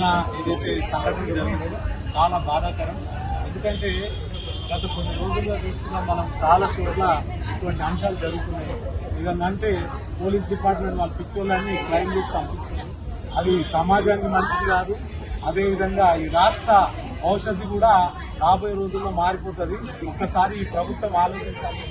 నిన్న ఏదైతే సంఘటన జరిగిందో చాలా బాధాకరం. ఎందుకంటే గత కొన్ని రోజులుగా చూస్తున్నాం మనం చాలా చోట్ల ఇటువంటి అంశాలు జరుగుతున్నాయి. ఇదంటే పోలీస్ డిపార్ట్మెంట్ వాళ్ళ పిచ్చోళ్ళని క్రైమ్ చేసి పంపిస్తున్నారు. అది సమాజానికి మంచిది కాదు. అదేవిధంగా ఈ రాష్ట్ర భవిష్యత్తు కూడా రాబోయే రోజుల్లో మారిపోతుంది. ఒక్కసారి ఈ ప్రభుత్వం ఆలోచించాలి.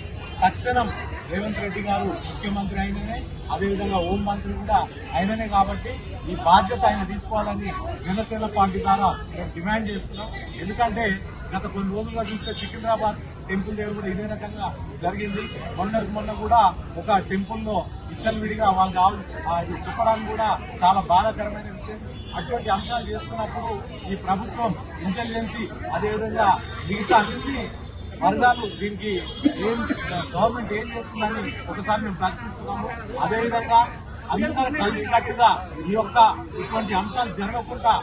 తక్షణం రేవంత్ రెడ్డి గారు ముఖ్యమంత్రి అయిననే, అదేవిధంగా హోం మంత్రి కూడా అయిననే కాబట్టి ఈ బాధ్యత ఆయన తీసుకోవాలని జనసేన పార్టీ ద్వారా మేము డిమాండ్ చేస్తున్నాం. ఎందుకంటే గత కొన్ని రోజులుగా చూస్తే సికింద్రాబాద్ టెంపుల్ దగ్గర కూడా ఇదే రకంగా జరిగింది. మొన్న కూడా ఒక టెంపుల్లో విచ్చలవిడిగా వాళ్ళు అది చెప్పడానికి కూడా చాలా బాధాకరమైన విషయం. అటువంటి అంశాలు చేస్తున్నప్పుడు ఈ ప్రభుత్వం ఇంటెలిజెన్సీ అదేవిధంగా మిగతా అన్ని వర్గాలు దీనికి గవర్నమెంట్ ఏం చేస్తుందని ఒకసారి మేము ప్రశ్నిస్తున్నాము. అదేవిధంగా అందరూ కలిసికట్టుగా ఇటువంటి అంశాలు జరగకుండా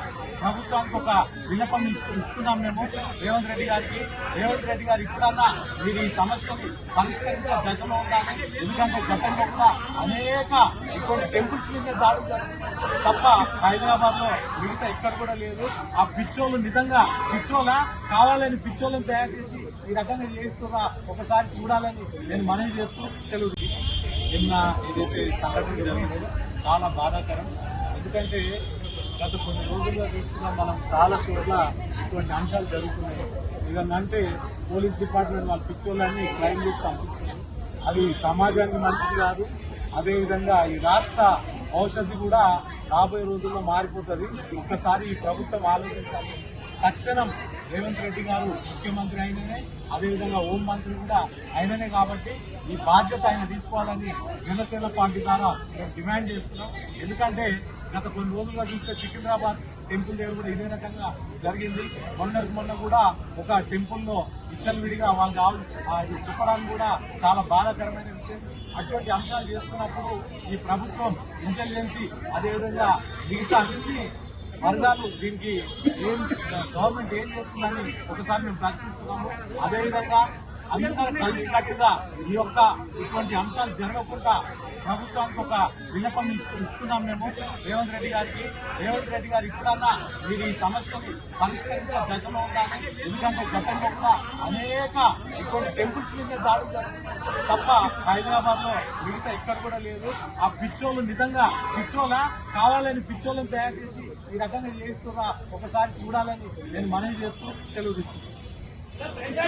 ప్రభుత్వానికి ఒక విన్నపం ఇస్తున్నాం మేము రేవంత్ రెడ్డి గారికి. రేవంత్ రెడ్డి గారు ఇప్పుడన్నా మీరు ఈ సమస్యని పరిష్కరించే దశలో ఉండాలి. ఎందుకంటే గతంలో కూడా అనేక ఇటువంటి టెంపుల్స్ మీద దాడులు జరుగుతున్నాయి తప్ప హైదరాబాద్ లో మిగతా ఎక్కడ కూడా లేదు. ఆ పిచ్చోళ్ళు నిజంగా పిచ్చోలా కావాలని పిచ్చోళ్ళని తయారు చేసి ఈ రకంగా చేస్తున్నా ఒకసారి చూడాలని నేను మనవి చేస్తూ సెలవు. నిన్న ఏదైతే సంఘటన జరిగిందో చాలా బాధాకరం. ఎందుకంటే గత కొన్ని రోజులుగా చూస్తున్నాం మనం చాలా చోట్ల ఇటువంటి అంశాలు జరుగుతున్నాయి. ఇదంటే పోలీస్ డిపార్ట్మెంట్ వాళ్ళ పిచ్చోళ్ళని క్రైమ్ చేసి పంపిస్తున్నారు. అది సమాజానికి మంచిది కాదు. అదేవిధంగా ఈ రాష్ట్ర భవిష్యత్తు కూడా రాబోయే రోజుల్లో మారిపోతుంది. ఒక్కసారి ఈ ప్రభుత్వం ఆలోచించాలి. తక్షణం రేవంత్ రెడ్డి గారు ముఖ్యమంత్రి అయిననే, అదేవిధంగా హోం మంత్రి కూడా అయిననే కాబట్టి ఈ బాధ్యత ఆయన తీసుకోవాలని జనసేన పార్టీ ద్వారా మేము డిమాండ్ చేస్తున్నాం. ఎందుకంటే గత కొన్ని రోజులుగా చూస్తే సికింద్రాబాద్ టెంపుల్ దగ్గర కూడా ఇదే రకంగా జరిగింది. మొన్న కూడా ఒక టెంపుల్లో విచ్చలవిడిగా వాళ్ళు అది చెప్పడానికి కూడా చాలా బాధాకరమైన విషయం. అటువంటి అంశాలు చేస్తున్నప్పుడు ఈ ప్రభుత్వం ఇంటెలిజెన్సీ అదేవిధంగా మిగతా అన్ని వర్గాలు దీనికి గవర్నమెంట్ ఏం చేస్తుందని ఒకసారి మేము ప్రశ్నిస్తున్నాము. అదేవిధంగా అందరూ కలిసికట్టుగా ఇటువంటి అంశాలు జరగకుండా ప్రభుత్వానికి ఒక విన్నపం ఇస్తున్నాం మేము రేవంత్ రెడ్డి గారికి. రేవంత్ రెడ్డి గారు ఇప్పుడన్నా మీరు ఈ సమస్యని పరిష్కరించే దశలో ఉండాలి. ఎందుకంటే గతంలో కూడా అనేక ఇటువంటి టెంపుల్స్ మీద దాడులు జరుగుతున్నాయి తప్ప హైదరాబాద్ లో మిగతా ఎక్కడ కూడా లేదు. ఆ పిచ్చోళ్ళు నిజంగా పిచ్చోలా కావాలని పిచ్చోళ్ళని తయారు చేసి ఈ రకంగా చేస్తున్నా ఒకసారి చూడాలని నేను మనవి చేస్తూ సెలవు తీసుకుంటాను.